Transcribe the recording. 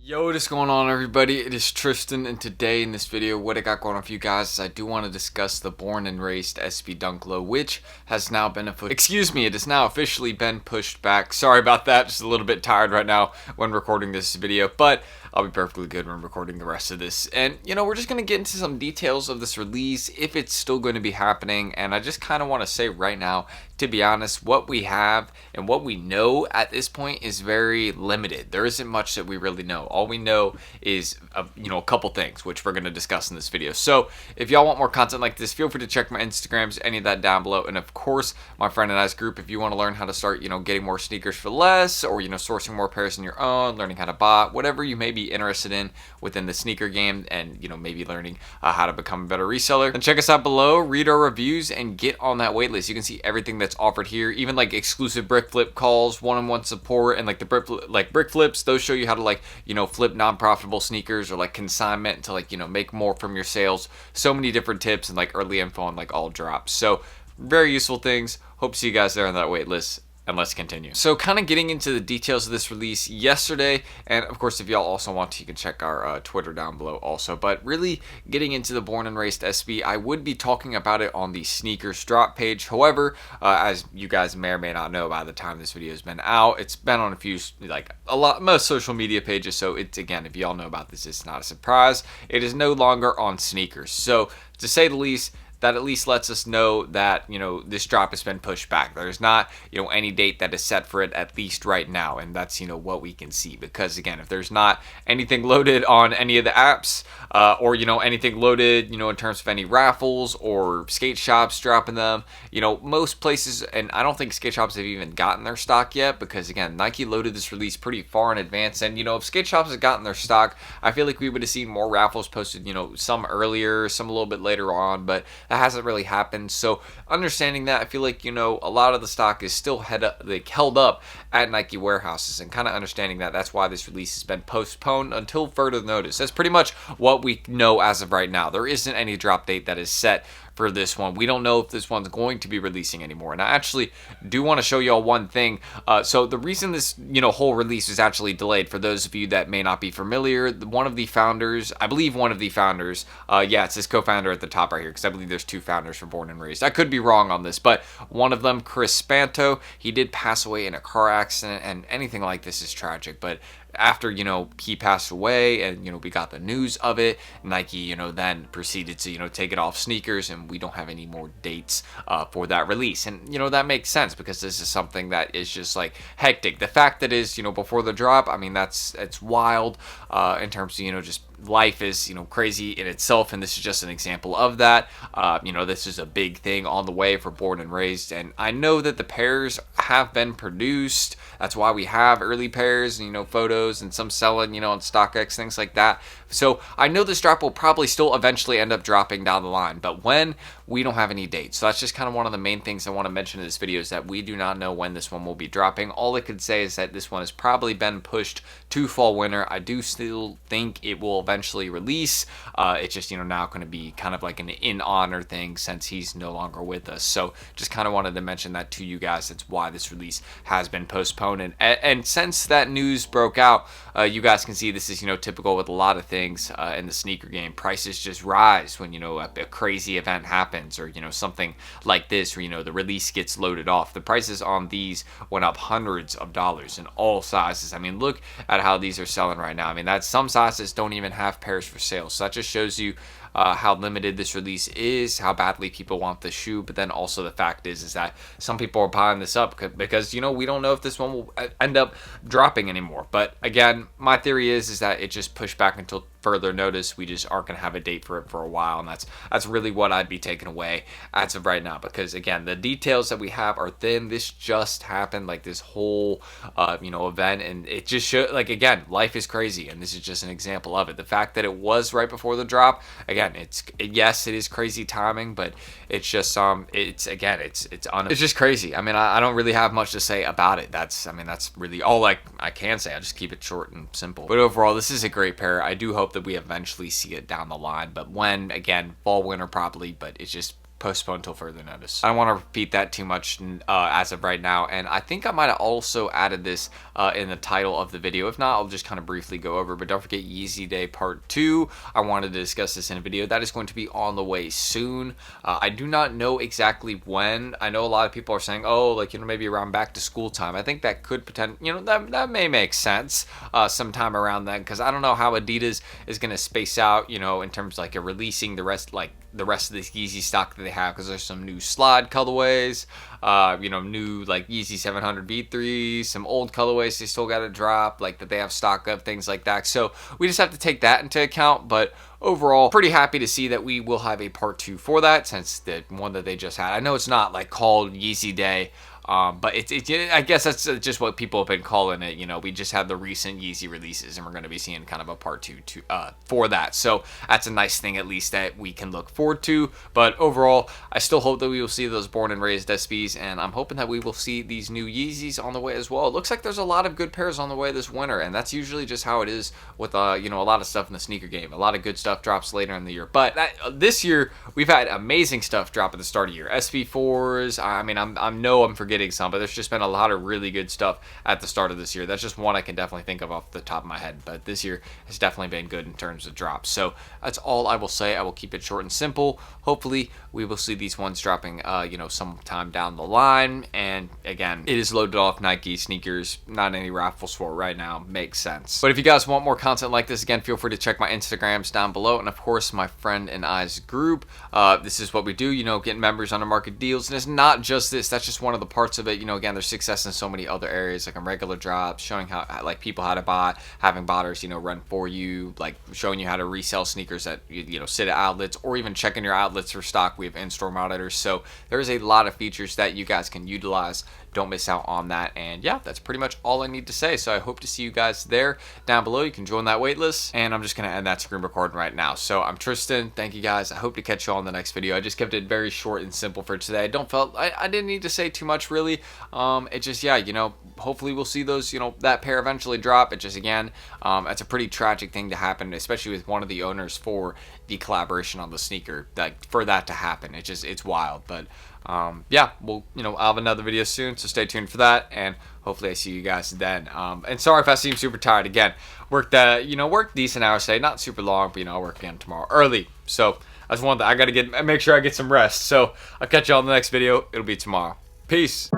Yo, what is going on, everybody? It is Tristan, and today in this video, what I got going on for you guys is I do want to discuss the Born and Raised SB Dunk Low, which has now been it has now officially been pushed back. Sorry about that, just a little bit tired right now when recording this video, but I'll be perfectly good when recording the rest of this. And, we're just going to get into some details of this release, if it's still going to be happening, and I just kind of want to say right now, to be honest, what we have and what we know at this point is very limited. There isn't much that we really know. All we know is, a couple things, which we're going to discuss in this video. So if y'all want more content like this, feel free to check my Instagrams, any of that down below. And of course, my friend and I's group, if you want to learn how to start, getting more sneakers for less, or, sourcing more pairs on your own, learning how to bot, whatever you may be interested in within the sneaker game, and, maybe learning how to become a better reseller, then check us out below, read our reviews, and get on that wait list. You can see everything that's offered here, even like exclusive brick flip calls, one-on-one support, and like the brick flips. Those show you how to flip non-profitable sneakers, or like consignment to make more from your sales. So many different tips and like early info on like all drops. So very useful things. Hope to see you guys there on that wait list. And let's continue. So kind of getting into the details of this release yesterday, and of course if y'all also want to, you can check our Twitter down below also, but really getting into the Born and Raised SB, I would be talking about it on the sneakers drop page. However, as you guys may or may not know, by the time this video has been out, it's been on most social media pages. So it's, again, if y'all know about this, it's not a surprise. It is no longer on sneakers. So to say the least, that at least lets us know that, this drop has been pushed back. There's not, any date that is set for it, at least right now. And that's, what we can see. Because, again, if there's not anything loaded on any of the apps, or, anything loaded, in terms of any raffles or skate shops dropping them, most places, and I don't think skate shops have even gotten their stock yet, because, again, Nike loaded this release pretty far in advance. And, if skate shops have gotten their stock, I feel like we would have seen more raffles posted, some earlier, some a little bit later on, but that hasn't really happened. So understanding that, I feel like, a lot of the stock is still held up at Nike warehouses, and kind of understanding that, that's why this release has been postponed until further notice. That's pretty much what we know as of right now. There isn't any drop date that is set for this one. We don't know if this one's going to be releasing anymore. And I actually do want to show y'all one thing. So the reason this, whole release is actually delayed, for those of you that may not be familiar, one of the founders, yeah, it says co-founder at the top right here, because I believe there's two founders for Born and Raised. I could be wrong on this, but one of them, Chris Spanto, he did pass away in a car accident, and anything like this is tragic. But after, he passed away and, we got the news of it, Nike, then proceeded to, take it off sneakers, and we don't have any more dates for that release. And, that makes sense, because this is something that is just like hectic. The fact that is, before the drop, I mean, it's wild in terms of, just life is, crazy in itself, and this is just an example of that. This is a big thing on the way for Born and Raised, and I know that the pairs have been produced. That's why we have early pairs, photos, and some selling, on StockX, things like that. So I know this drop will probably still eventually end up dropping down the line, but when, we don't have any dates. So that's just kind of one of the main things I want to mention in this video, is that we do not know when this one will be dropping. All I could say is that this one has probably been pushed to fall winter. I do still think it will eventually release. It's just, now going to be kind of like an in honor thing, since he's no longer with us. So just kind of wanted to mention that to you guys. That's why this release has been postponed. And since that news broke out, you guys can see this is, typical with a lot of things in the sneaker game. Prices just rise when, a crazy event happens, or, something like this, where, the release gets loaded off. The prices on these went up hundreds of dollars in all sizes. I mean, look at how these are selling right now. I mean, that's, some sizes don't even have pairs for sale. So that just shows you how limited this release is, how badly people want the shoe. But then also the fact is that some people are buying this up because, we don't know if this one will end up dropping anymore. But again, my theory is that it just pushed back until further notice. We just aren't going to have a date for it for a while, and that's really what I'd be taking away as of right now, because again, the details that we have are thin. This just happened, like this whole event, and it just showed, like, again, life is crazy, and this is just an example of it. The fact that it was right before the drop, again, yes, it is crazy timing, but it's just it's just crazy. I mean, I don't really have much to say about it. That's really all I can say. I just keep it short and simple. But overall, this is a great pair. I do hope that we eventually see it down the line, but when, again, fall, winter probably, but it's just postponed until further notice. I don't want to repeat that too much as of right now, and I think I might have also added this in the title of the video. If not, I'll just kind of briefly go over, but don't forget Yeezy Day Part 2. I wanted to discuss this in a video that is going to be on the way soon. I do not know exactly when. I know a lot of people are saying, oh, like, maybe around back to school time. I think that could potentially, that may make sense sometime around then, because I don't know how Adidas is going to space out, in terms of like releasing the rest of this Yeezy stock that they have, because there's some new slide colorways, new like Yeezy 700 V3, some old colorways they still got to drop, like that they have stock of, things like that. So we just have to take that into account, but overall, pretty happy to see that we will have a part 2 for that, since the one that they just had, I know it's not like called Yeezy Day, but I guess that's just what people have been calling it. We just had the recent Yeezy releases, and we're going to be seeing kind of a part 2 for that. So that's a nice thing, at least, that we can look forward to. But overall, I still hope that we will see those born and raised SBs, and I'm hoping that we will see these new Yeezys on the way as well. It looks like there's a lot of good pairs on the way this winter, and that's usually just how it is with a lot of stuff in the sneaker game. A lot of good stuff drops later in the year, but this year we've had amazing stuff drop at the start of the year. SB4s. I mean, I know I'm forgetting some, but there's just been a lot of really good stuff at the start of this year. That's just one I can definitely think of off the top of my head, but this year has definitely been good in terms of drops. So that's all I will say. I will keep it short and simple. Hopefully we will see these ones dropping sometime down the line, and again, it is loaded off Nike sneakers, not any raffles for it right now. Makes sense. But if you guys want more content like this, again, feel free to check my Instagrams down below, and of course my friend and I's group. This is what we do, getting members on the market deals, and it's not just this. That's just one of the parts of it. Again, there's success in so many other areas, like on regular drops, showing how people how to buy, having botters run for you, like showing you how to resell sneakers that sit at outlets, or even checking your outlets for stock. We have in-store monitors, so there's a lot of features that you guys can utilize. Don't miss out on that. And yeah, that's pretty much all I need to say. So I hope to see you guys there down below. You can join that wait list, and I'm just gonna end that screen recording right now. So I'm Tristan. Thank you guys. I hope to catch you all in the next video. I just kept it very short and simple for today. I didn't need to say too much really. It just, hopefully we'll see those, that pair eventually drop. It just, again, it's a pretty tragic thing to happen, especially with one of the owners for the collaboration on the sneaker, like for that to happen. It's wild. But yeah, I'll have another video soon, so stay tuned for that, and hopefully I see you guys then. And sorry if I seem super tired. Again, worked decent hours today, not super long, but I'll work again tomorrow early. So that's one thing I gotta make sure I get some rest. So I'll catch you all in the next video. It'll be tomorrow. Peace.